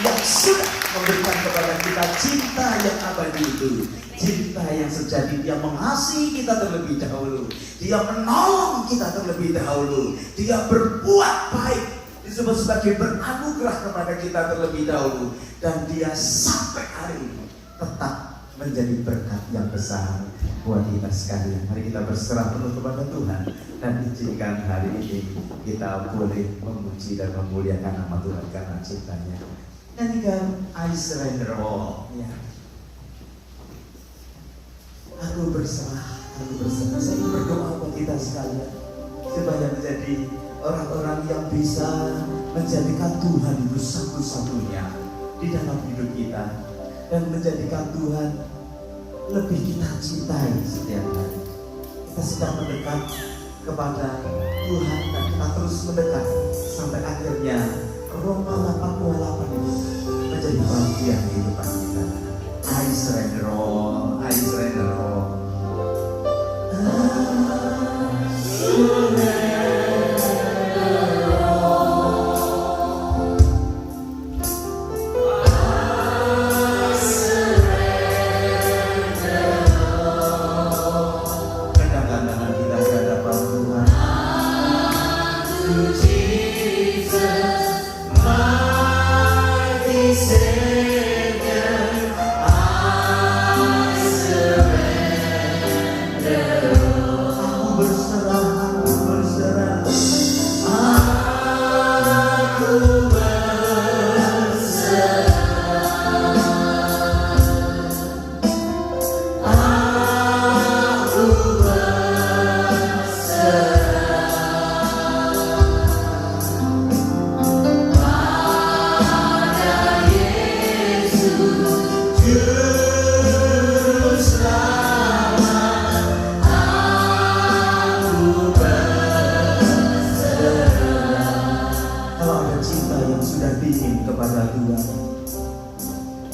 [SPEAKER 2] yang sudah memberikan kepada kita cinta yang abadi itu. Cinta yang sejati. Dia mengasihi kita terlebih dahulu. Dia menolong kita terlebih dahulu. Dia berbuat baik, disebut sebagai beranugerah kepada kita terlebih dahulu. Dan dia sampai hari ini tetap menjadi berkat yang besar buat kita sekalian. Mari kita berserah penuh kepada Tuhan dan izinkan hari ini kita boleh memuji dan memuliakan nama Tuhan karena cintanya. Nyanyikan I surrender all. Ya. Aku berserah. Saya berdoa buat kita sekalian supaya menjadi orang-orang yang bisa menjadikan Tuhan itu satu-satunya di dalam hidup kita dan menjadikan Tuhan lebih kita cintai setiap hari. Kita sedang mendekat kepada Tuhan dan kita terus mendekat sampai akhirnya Roma 8:28 itu menjadi bagian kehidupan kita. I surrender all, I surrender all.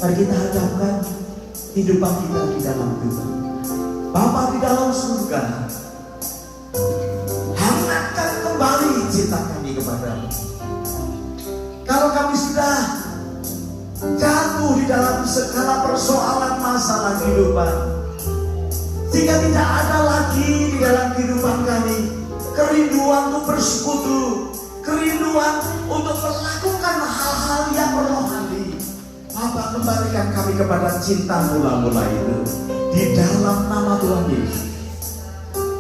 [SPEAKER 2] Mari kita hadapkan kehidupan kita di dalam Tuhan. Bapa di dalam surga, hangatkan kembali cinta kami kepadamu. Kalau kami sudah jatuh di dalam segala persoalan masalah kehidupan, sehingga tidak ada lagi di dalam kehidupan kami kerinduan untuk bersekutu, kerinduan untuk melakukan hal-hal yang rohani. Bapa, kembalikan kami kepada cinta mula-mula itu di dalam nama Tuhan Yesus.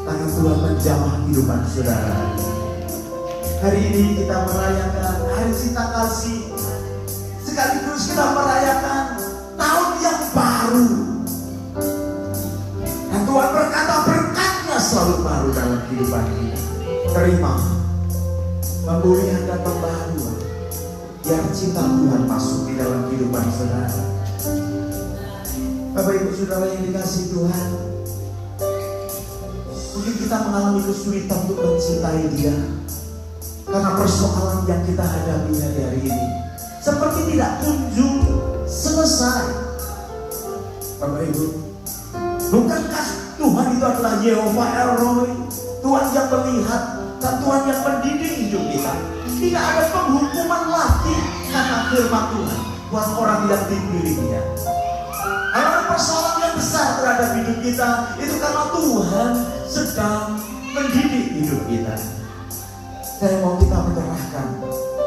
[SPEAKER 2] Tangan Tuhan menjamah kehidupan saudara. Hari ini kita merayakan hari cinta kasih, sekaligus kita merayakan tahun yang baru. Dan Tuhan berkata berkatnya selalu baru dalam kehidupan kita. Terima pemulihan dan pembaharuan, biar cinta Tuhan masuk di dalam kehidupan saudara. Bapak Ibu Saudara yang dikasihi Tuhan, mungkin kita mengalami kesulitan untuk mencintai Dia karena persoalan yang kita hadapi hari ini seperti tidak kunjung selesai. Bapak Ibu, bukankah Tuhan itu adalah Yehova El-Roi, Tuhan yang melihat dan Tuhan yang mendidik hidup kita? Tidak ada penghukuman lagi karena firman Tuhan buat orang yang dipilih Dia. Kalau ada persoalan yang besar terhadap hidup kita, itu karena Tuhan sedang mendidik hidup kita. Saya mau kita menyerahkan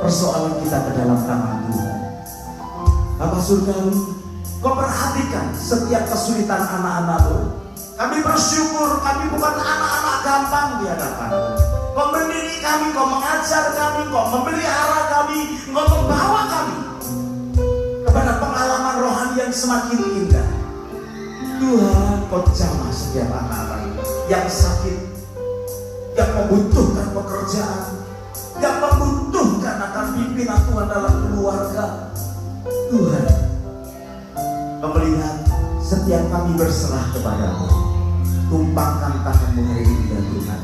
[SPEAKER 2] persoalan kita ke dalam tangan Tuhan. Bapak Surgawi, Kau perhatikan setiap kesulitan anak-anak-Mu. Kami bersyukur kami bukan anak-anak gampang di hadapan-Mu. Kau mendidik kami, Kau mengajar kami, Kau memelihara kami, Kau membawa kami kepada pengalaman rohani yang semakin indah. Tuhan, Kau jamah setiap anak-anak yang sakit, yang membutuhkan pekerjaan, yang membutuhkan akan pimpinan Tuhan dalam keluarga. Tuhan, Kau melihat setiap kami berserah kepadamu. Tumpangkan tangan-Mu hari ini ya Tuhan,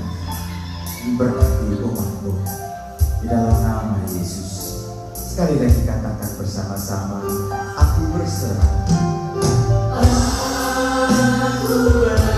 [SPEAKER 2] berkati umat-Mu di dalam nama Yesus. Sekali lagi katakan bersama-sama, aku berserah. Aku berserah.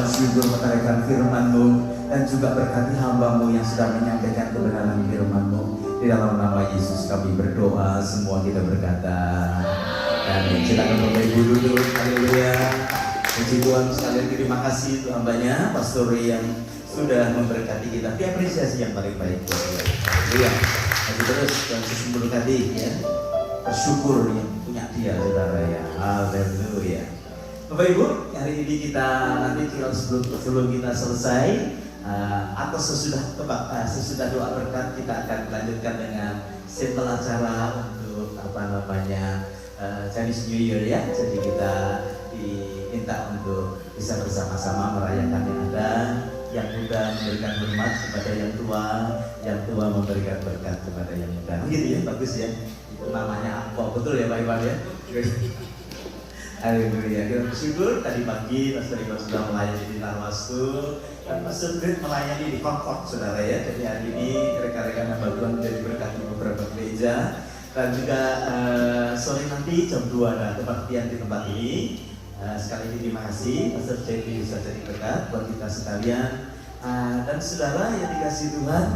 [SPEAKER 2] Syukur menaikkan firman-Mu dan juga berkati hamba-Mu yang sedang menyampaikan kebenaran firman-Mu. Di dalam nama Yesus kami berdoa, semua kita berkata amin. Silakan Bapak Ibu duduk. Haleluya. Puji Tuhan sekalian, terima kasih untuk hambanya Pastor yang sudah memberkati kita. Apresiasi yang paling baik buat dia. Haleluya. Masih terus Tuhan Yesus memberkati ya. Bersyukur yang punya Dia saudara ya. Haleluya. Bapak Ibu, hari ini kita nanti sebelum kita selesai atau sesudah doa berkat, kita akan melanjutkan dengan simple acara untuk Chinese New Year ya. Jadi kita diminta untuk bisa bersama-sama merayakan yang ada, yang muda memberikan hormat kepada yang tua memberikan berkat kepada yang muda. Begitu ya, bagus ya. Itu namanya apa? Betul ya Pak Iwan ya. Haleluya, kita bersyukur tadi pagi Pastor Iwan sudah melayani di Narwastu dan Pastor Grid melayani di Concord saudara ya. Jadi hari ini rekan-rekan hamba Tuhan menjadi berkat di beberapa gereja dan juga sore nanti jam 2 ada kebaktian di tempat ini. Sekali lagi terima kasih Pastor J.P. bisa jadi berkat buat kita sekalian dan saudara yang dikasih Tuhan.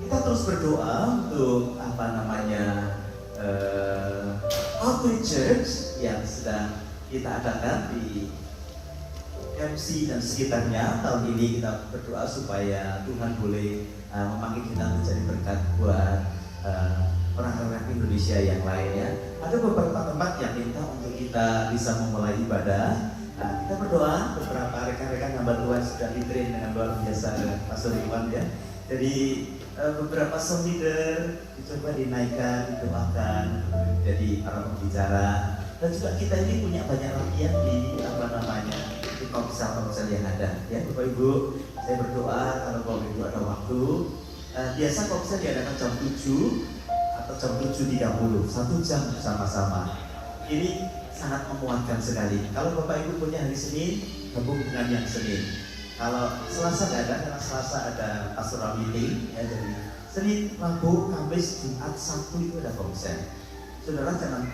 [SPEAKER 2] Kita terus berdoa untuk Outreach Church yang sedang kita adakan di MC dan sekitarnya. Tahun ini kita berdoa supaya Tuhan boleh memanggil kita menjadi berkat buat orang-orang Indonesia yang lainnya. Ada beberapa tempat yang minta untuk kita bisa memulai ibadah. Kita berdoa, beberapa rekan-rekan hamba Tuhan sudah di-train dengan luar biasa dengan Pastor Iwan ya. Jadi beberapa song leader dicoba dinaikkan, didoakan, jadi para pembicara. Dan juga kita ini punya banyak latihan di di komsel-komsel yang ada ya Bapak Ibu. Saya berdoa kalau Bapak Ibu ada waktu, biasa komsel diadakan jam 7 atau jam 7.30, 1 jam bersama-sama. Ini sangat memuatkan sekali. Kalau Bapak Ibu punya hari Senin, gabung dengan yang Senin. Kalau Selasa nggak ada, karena Selasa ada pastoral meeting ya, jadi Senin, Rabu, Kamis, Jumat, Sabtu itu ada komsel. Saudara jangan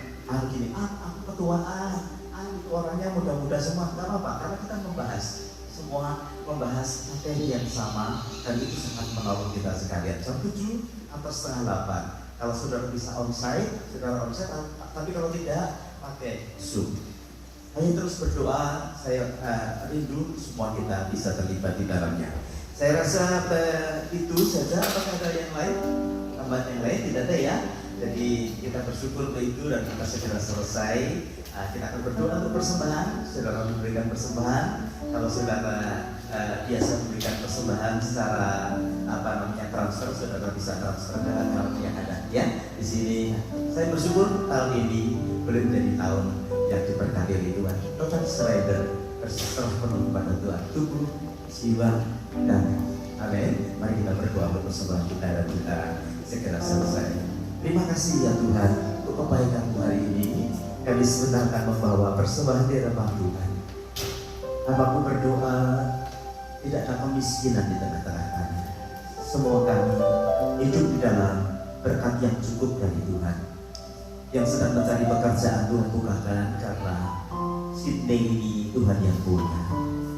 [SPEAKER 2] gini, aku ketuaan, itu orangnya muda-muda semua, nggak apa-apa, karena kita membahas materi yang sama, dan itu sangat menolong kita sekalian. Jam 7 atau setengah 8. Kalau saudara bisa onsite, saudara onsite, tapi kalau tidak, pakai Zoom. Ayo terus berdoa, saya rindu semua kita bisa terlibat di dalamnya. Saya rasa itu saja. Apakah ada yang lain? Tambahan yang lain? Tidak ada ya. Jadi kita bersyukur untuk itu dan kita segera selesai. Kita akan berdoa untuk persembahan. Saudara memberikan persembahan. Kalau saudara biasa memberikan persembahan secara transfer, saudara bisa transfer ke account yang ada ya. Di sini saya bersyukur tahun ini boleh menjadi tahun yang diberkati oleh Tuhan. Total surrender, berserah penuh kepada Tuhan, tubuh, jiwa, dan amin. Mari kita berdoa untuk persembahan kita dan kita segera selesai. Terima kasih ya Tuhan untuk kebaikan-Mu hari ini. Kami sebentar akan membawa persembahan di hadapan Tuhan. Hamba-Mu berdoa tidak ada kemiskinan di tengah-tengah kami. Semua kami hidup di dalam berkat yang cukup dari Tuhan. Yang sedang mencari pekerjaan Tuhan bukakan, karena Sydney ini Tuhan yang punya.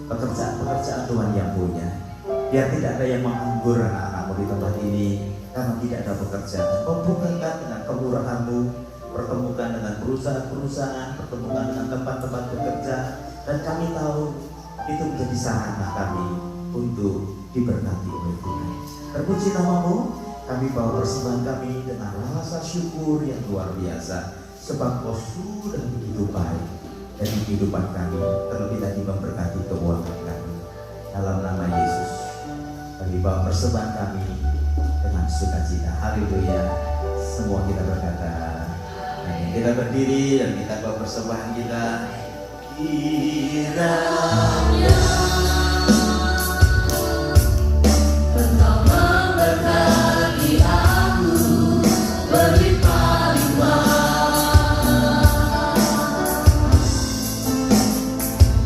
[SPEAKER 2] Pekerjaan Tuhan yang punya. Biar tidak ada yang menganggur anak-anak-Mu di tempat ini karena tidak ada pekerjaan. Membukakan dengan kemurahan-Mu, pertemukan dengan perusahaan-perusahaan, pertemukan dengan tempat-tempat bekerja, dan kami tahu itu menjadi sarana kami untuk diberkati oleh Tuhan. Terpuji nama-Mu. Kami bawa persembahan kami dengan rasa syukur yang luar biasa, sebab Kau sudah begitu baik dari kehidupan kami, terlebih lagi memberkati keuangan kami. Dalam nama Yesus, kami bawa persembahan kami dengan sukacita. Haleluya. Semua kita berkata, amin. Kita berdiri dan kita bawa persembahan kita. Kiranya Engkau memberkati aku berlimpah-limpah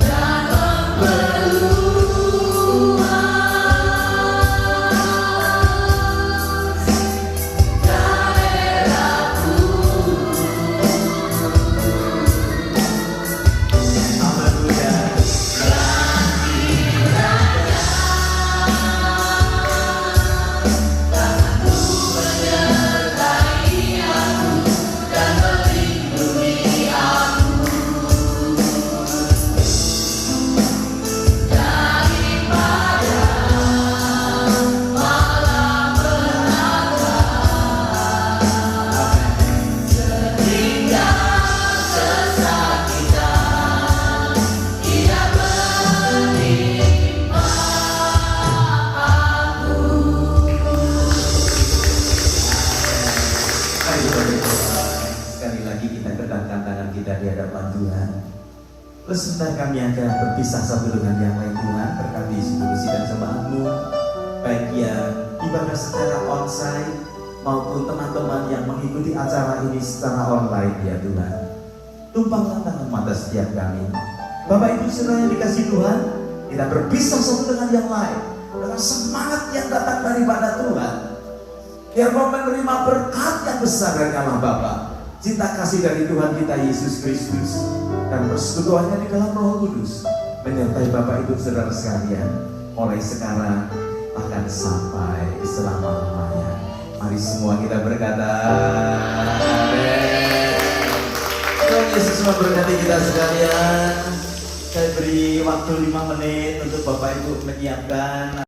[SPEAKER 2] dan memperluas daerahku. Haleluya. Sekali lagi kita kedangkan tangan kita di hadapan Tuhan. Terus sebentar kami akan berpisah satu dengan yang lain. Tuhan berkati institusi dan jemaat-Mu, baik yang ibadah secara onsite maupun teman-teman yang mengikuti acara ini secara online ya Tuhan. Tumpahkan tangan mata setiap kami. Bapak Ibu saudara yang dikasih Tuhan, kita berpisah satu dengan yang lain dengan semangat yang datang daripada Tuhan. Biar mau menerima berkat yang besar dari Allah Bapa, cinta kasih dari Tuhan kita Yesus Kristus, dan persekutuannya di dalam Roh Kudus menyertai Bapak Ibu saudara sekalian mulai sekarang bahkan sampai selama-lamanya. Mari semua kita berkata amin. Tuhan Yesus memberkati kita sekalian. Saya beri waktu 5 menit untuk Bapak Ibu menyiapkan